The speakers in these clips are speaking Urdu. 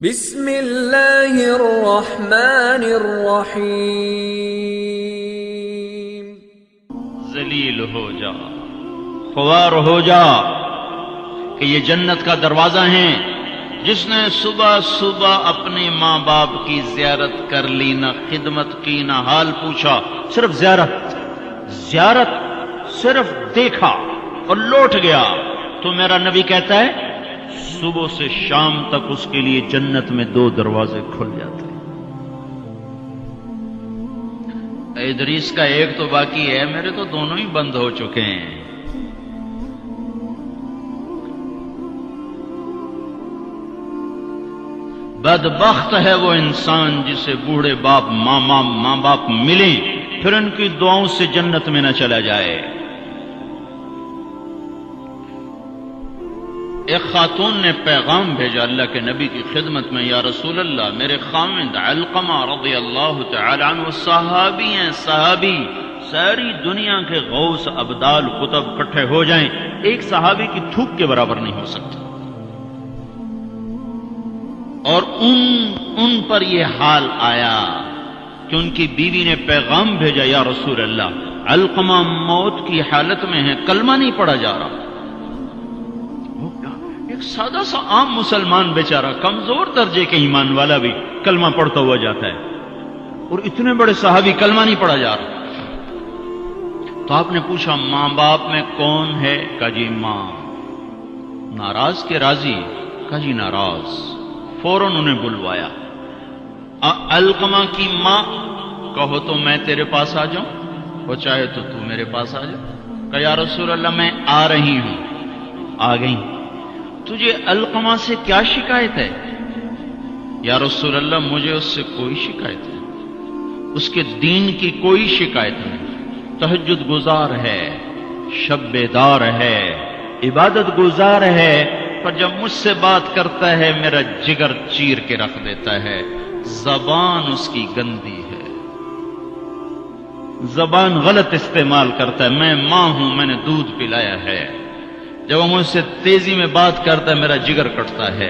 بسم اللہ الرحمن الرحیم۔ ذلیل ہو جا، خوار ہو جا کہ یہ جنت کا دروازہ ہے۔ جس نے صبح صبح اپنے ماں باپ کی زیارت کر لی، نہ خدمت کی نہ حال پوچھا، صرف زیارت صرف دیکھا اور لوٹ گیا، تو میرا نبی کہتا ہے صبح سے شام تک اس کے لیے جنت میں 2 دروازے کھل جاتے ہیں۔ ادریس کا ایک تو باقی ہے، میرے تو دونوں ہی بند ہو چکے ہیں۔ بدبخت ہے وہ انسان جسے بوڑھے باپ ماں باپ ملیں پھر ان کی دعاؤں سے جنت میں نہ چلا جائے۔ ایک خاتون نے پیغام بھیجا اللہ کے نبی کی خدمت میں، یا رسول اللہ، میرے خاوند علقمہ رضی اللہ تعالی عنہ صحابی ہیں، صحابی، ساری دنیا کے غوث ابدال کتب اکٹھے ہو جائیں، ایک صحابی کی تھوک کے برابر نہیں ہو سکتا۔ اور ان پر یہ حال آیا کہ ان کی بیوی نے پیغام بھیجا، یا رسول اللہ، علقمہ موت کی حالت میں ہے، کلمہ نہیں پڑھا جا رہا۔ ایک سادہ سا عام مسلمان بیچارہ، کمزور درجے کے ایمان والا بھی کلمہ پڑھتا ہوا جاتا ہے، اور اتنے بڑے صحابی کلمہ نہیں پڑھا جا رہا۔ تو آپ نے پوچھا ماں باپ میں کون ہے؟ کہا جی ماں۔ ناراض کے راضی؟ کہا جی ناراض۔ فوراً انہیں بلوایا۔ علقمہ کی ماں، کہو تو میں تیرے پاس آ جاؤں، وہ چاہے تو میرے پاس آ جا۔ کہا یا رسول اللہ میں آ رہی ہوں۔ آ گئی۔ تجھے علقمہ سے کیا شکایت ہے؟ یا رسول اللہ مجھے اس سے کوئی شکایت نہیں، اس کے دین کی کوئی شکایت نہیں، تہجد گزار ہے، شب بیدار ہے، عبادت گزار ہے، پر جب مجھ سے بات کرتا ہے میرا جگر چیر کے رکھ دیتا ہے، زبان اس کی گندی ہے، زبان غلط استعمال کرتا ہے۔ میں ماں ہوں، میں نے دودھ پلایا ہے، جب وہ مجھ سے تیزی میں بات کرتا ہے میرا جگر کٹتا ہے۔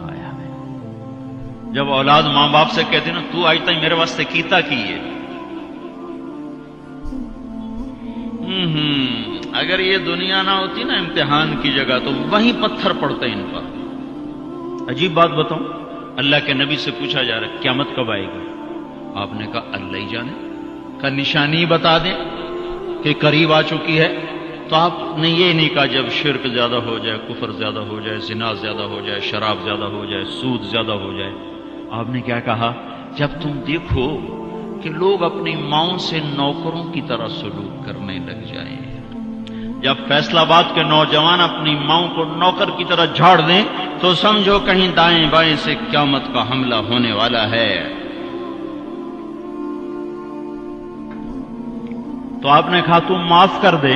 آیا جب اولاد ماں باپ سے کہتے نا تو آج تک میرے واسطے کیتا کی ہے، اگر یہ دنیا نہ ہوتی نا امتحان کی جگہ تو وہیں پتھر پڑتے ان پر۔ عجیب بات بتاؤں، اللہ کے نبی سے پوچھا جا رہا ہے قیامت کب آئے گی؟ آپ نے کہا اللہ ہی جانے۔ کا نشانی بتا دیں کہ قریب آ چکی ہے؟ تو آپ نے یہ نہیں کہا جب شرک زیادہ ہو جائے، کفر زیادہ ہو جائے، زنا زیادہ ہو جائے، شراب زیادہ ہو جائے، سود زیادہ ہو جائے۔ آپ نے کیا کہا؟ جب تم دیکھو کہ لوگ اپنی ماؤں سے نوکروں کی طرح سلوک کرنے لگ جائیں، جب فیصل آباد کے نوجوان اپنی ماؤں کو نوکر کی طرح جھاڑ دیں، تو سمجھو کہیں دائیں بائیں سے قیامت کا حملہ ہونے والا ہے۔ تو آپ نے کہا تم معاف کر دے؟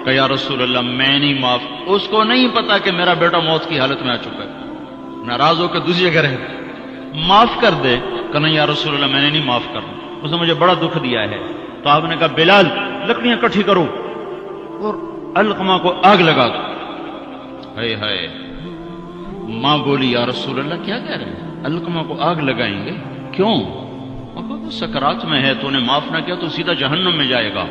کہ یا رسول اللہ میں نہیں معاف۔ اس کو نہیں پتا کہ میرا بیٹا موت کی حالت میں آ چکا ہے، ناراض ہو کے دوسری جگہ رہتا۔ معاف کر دے؟ کہ نہیں یا رسول اللہ میں نے نہیں معاف کرنا، اس نے مجھے بڑا دکھ دیا ہے۔ تو آپ نے کہا بلال لکڑیاں اکٹھی کرو اور علقمہ کو آگ لگا دو۔ ہائے ہائے، ماں بولی یا رسول اللہ کیا کہہ رہے ہیں، علقمہ کو آگ لگائیں گے؟ کیوں؟ تو سکرات میں ہے، تو نے معاف نہ کیا تو سیدھا جہنم میں جائے گا،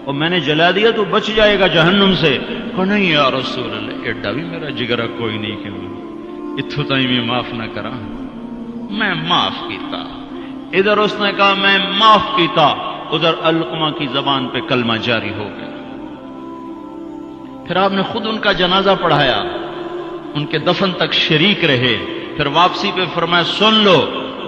اور میں نے جلا دیا تو بچ جائے گا جہنم سے۔ کہ نہیں یا رسول اللہ ایڈا بھی میرا جگرا کوئی نہیں کہ اتھو تائی میں معاف نہ کرا۔ میں معاف کیتا۔ ادھر اس نے کہا میں معاف کیتا، ادھر علقمہ کی زبان پہ کلمہ جاری ہو گیا۔ پھر آپ نے خود ان کا جنازہ پڑھایا، ان کے دفن تک شریک رہے، پھر واپسی پہ فرمایا سن لو،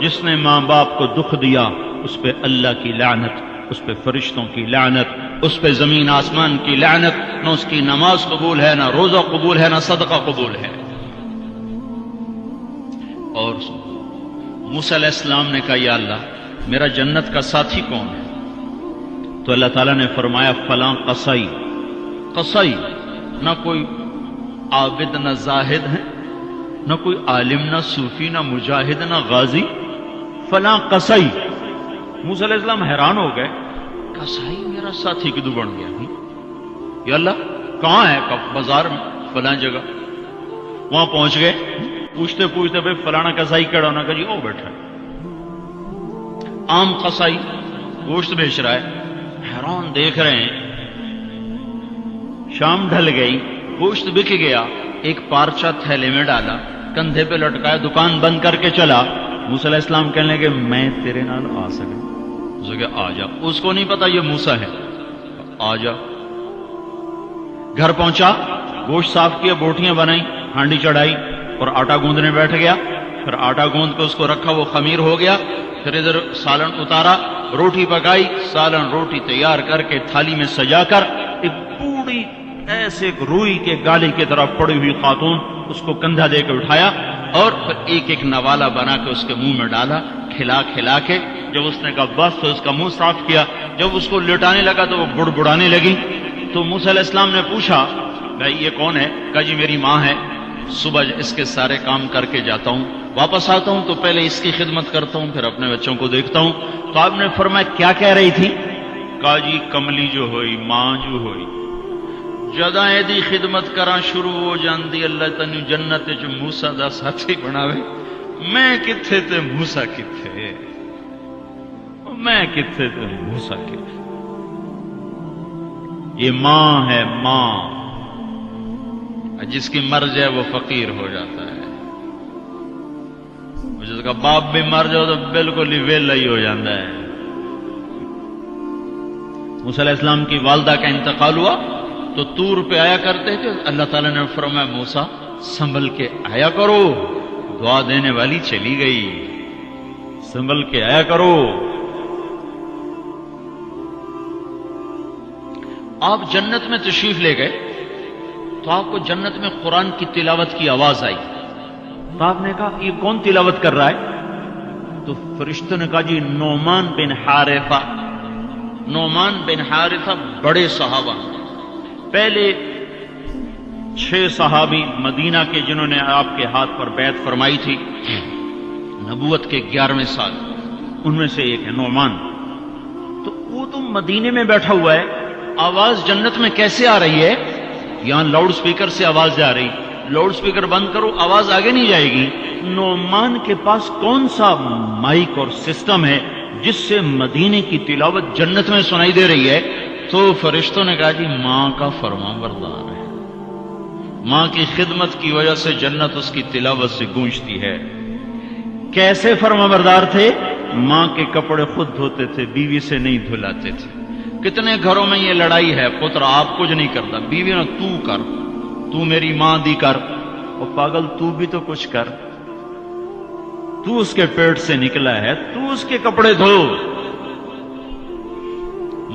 جس نے ماں باپ کو دکھ دیا اس پہ اللہ کی لعنت، اس پہ فرشتوں کی لعنت، اس پہ زمین آسمان کی لعنت، نہ اس کی نماز قبول ہے، نہ روزہ قبول ہے، نہ صدقہ قبول ہے۔ اور موسیٰ علیہ السلام نے کہا یا اللہ میرا جنت کا ساتھی کون ہے؟ تو اللہ تعالیٰ نے فرمایا فلاں قصائی۔ قصائی نہ کوئی عابد نہ زاہد ہے، نہ کوئی عالم نہ صوفی نہ مجاہد نہ غازی، فلاں قصائی۔ موسیٰ علیہ السلام حیران ہو گئے، قصائی میرا ساتھی کدو بن گیا؟ یا اللہ کہاں ہے؟ بازار میں فلاں جگہ۔ وہاں پہنچ گئے, پوچھتے پوچھتے بھائی فلانا کسائی کڑا ہونا کا جی او بیٹھا ہے. عام قصائی گوشت بیچ رہا ہے, حیران دیکھ رہے ہیں. شام ڈھل گئی, گوشت بک گیا, ایک پارچہ تھیلے میں ڈالا, کندھے پہ لٹکایا, دکان بند کر کے چلا. موسیٰ علیہ السلام کہنے لگے میں تیرے نال آ سکے؟ اسے کہ آ جا. اس کو نہیں پتا یہ موسیٰ ہے. آ جا. گھر پہنچا, گوشت صاف کیا, بوٹیاں بنائی, ہانڈی چڑھائی اور آٹا گوندنے بیٹھ گیا. پھر آٹا گوند کے اس کو رکھا, وہ خمیر ہو گیا. پھر ادھر سالن اتارا, روٹی پکائی, سالن روٹی تیار کر کے تھالی میں سجا کر ایک بوڑھی ایسے ایک روئی کے گالی کی طرف پڑی ہوئی خاتون, اس کو کندھا دے کے اٹھایا اور پھر ایک ایک نوالا بنا کے اس کے منہ میں ڈالا, کھلا کھلا کے. جب اس نے کہا بس تو اس کا منہ صاف کیا. جب اس کو لٹانے لگا تو وہ بڑبڑانے لگی. تو موسیٰ علیہ السلام نے پوچھا بھائی یہ کون ہے؟ کہا جی میری ماں ہے, صبح اس کے سارے کام کر کے جاتا ہوں, واپس آتا ہوں تو پہلے اس کی خدمت کرتا ہوں, پھر اپنے بچوں کو دیکھتا ہوں. تو آپ نے فرمایا کیا کہہ رہی تھی؟ کہا جی کملی جو ہوئی, ماں جو ہوئی, جدا دی خدمت کرا شروع ہو جاندی, اللہ تنو جنت چ موسیٰ دا ساتھی بناوے. میں کتھے تے موسیٰ کتھے, میں کتھے تے موسیٰ کتھے. یہ ماں ہے, ماں. جس کی مر جائے وہ فقیر ہو جاتا ہے, جس کا باپ بھی مر جاؤ تو بالکل ہی ویلا ہی ہو جاتا ہے. موسیٰ علیہ السلام کی والدہ کا انتقال ہوا تو طور پہ آیا کرتے تھے. اللہ تعالیٰ نے فرمایا موسیٰ سنبھل کے آیا کرو, دعا دینے والی چلی گئی, سنبھل کے آیا کرو. آپ جنت میں تشریف لے گئے تو آپ کو جنت میں قرآن کی تلاوت کی آواز آئی. تو آپ نے کہا یہ کون تلاوت کر رہا ہے؟ تو فرشتوں نے کہا جی نعمان بن حارثہ. نعمان بن حارثہ بڑے صحابہ, پہلے 6 صحابی مدینہ کے جنہوں نے آپ کے ہاتھ پر بیعت فرمائی تھی نبوت کے 11ویں سال, ان میں سے ایک ہے نعمان. تو وہ تو مدینے میں بیٹھا ہوا ہے, آواز جنت میں کیسے آ رہی ہے؟ یہاں لاؤڈ سپیکر سے آواز جا رہی, لاؤڈ سپیکر بند کرو آواز آگے نہیں جائے گی. نعمان کے پاس کون سا مائک اور سسٹم ہے جس سے مدینے کی تلاوت جنت میں سنائی دے رہی ہے؟ تو فرشتوں نے کہا جی ماں کا فرما بردار ہے, ماں کی خدمت کی وجہ سے جنت اس کی تلاوت سے گونجتی ہے. کیسے فرما بردار تھے؟ ماں کے کپڑے خود دھوتے تھے, بیوی سے نہیں دھلاتے تھے. کتنے گھروں میں یہ لڑائی ہے, پتر آپ کچھ نہیں کرتا, بیوی نے تو کر, تو میری ماں دی کر. اور پاگل تو بھی تو کچھ کر, تو اس کے پیٹ سے نکلا ہے, تو اس کے کپڑے دھو.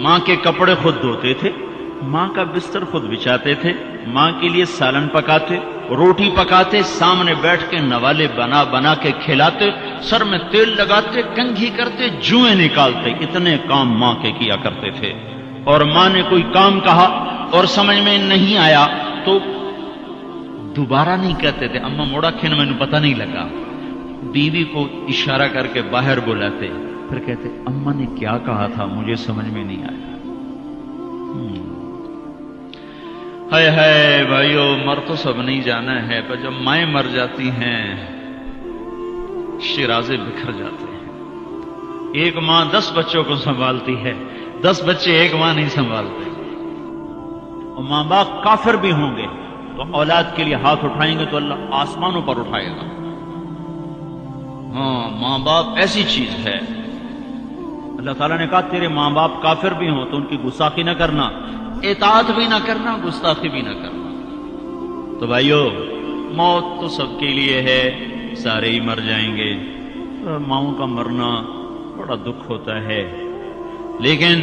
ماں کے کپڑے خود دھوتے تھے, ماں کا بستر خود بچھاتے تھے, ماں کے لیے سالن پکاتے, روٹی پکاتے, سامنے بیٹھ کے نوالے بنا بنا کے کھلاتے, سر میں تیل لگاتے, کنگھی کرتے, جوئیں نکالتے. اتنے کام ماں کے کیا کرتے تھے. اور ماں نے کوئی کام کہا اور سمجھ میں نہیں آیا تو دوبارہ نہیں کہتے تھے اما موڑا کھن میں پتہ نہیں لگا. بیوی کو اشارہ کر کے باہر بلاتے, پھر کہتے اما نے کیا کہا تھا مجھے سمجھ میں نہیں آیا. ہائے ہائے بھائیو, مر تو سب نہیں جانا ہے, پر جب مائیں مر جاتی ہیں شیرازے بکھر جاتے ہیں. ایک ماں 10 بچوں کو سنبھالتی ہے, 10 بچے ایک ماں نہیں سنبھالتے. اور ماں باپ کافر بھی ہوں گے تو اولاد کے لیے ہاتھ اٹھائیں گے تو اللہ آسمانوں پر اٹھائے گا. ہاں, ماں باپ ایسی چیز ہے. اللہ تعالیٰ نے کہا تیرے ماں باپ کافر بھی ہوں تو ان کی گستاخی نہ کرنا, اطاعت بھی نہ کرنا, گستاخی بھی نہ کرنا. تو بھائیو موت تو سب کے لیے ہے, سارے ہی مر جائیں گے. ماؤں کا مرنا بڑا دکھ ہوتا ہے, لیکن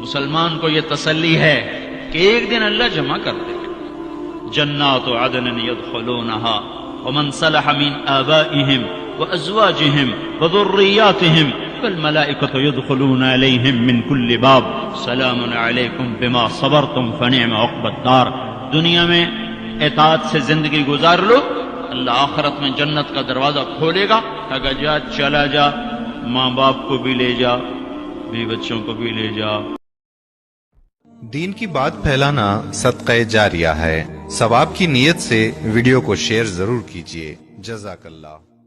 مسلمان کو یہ تسلی ہے کہ ایک دن اللہ جمع کر دے گا. جنات عدن يدخلونها ومن صلح من آبائهم وأزواجهم وذرياتهم والملائكة يدخلون عليهم من كل باب سلام عليكم بما صبرتم فنعم عقبى الدار. دنیا میں اطاعت سے زندگی گزار لو, اللہ آخرت میں جنت کا دروازہ کھولے گا. اگر جا چلا جا, ماں باپ کو بھی لے جا, بیوی بچوں کو بھی لے جا. دین کی بات پھیلانا صدقہ جاریہ ہے، ثواب کی نیت سے ویڈیو کو شیئر ضرور کیجیے۔ جزاک اللہ۔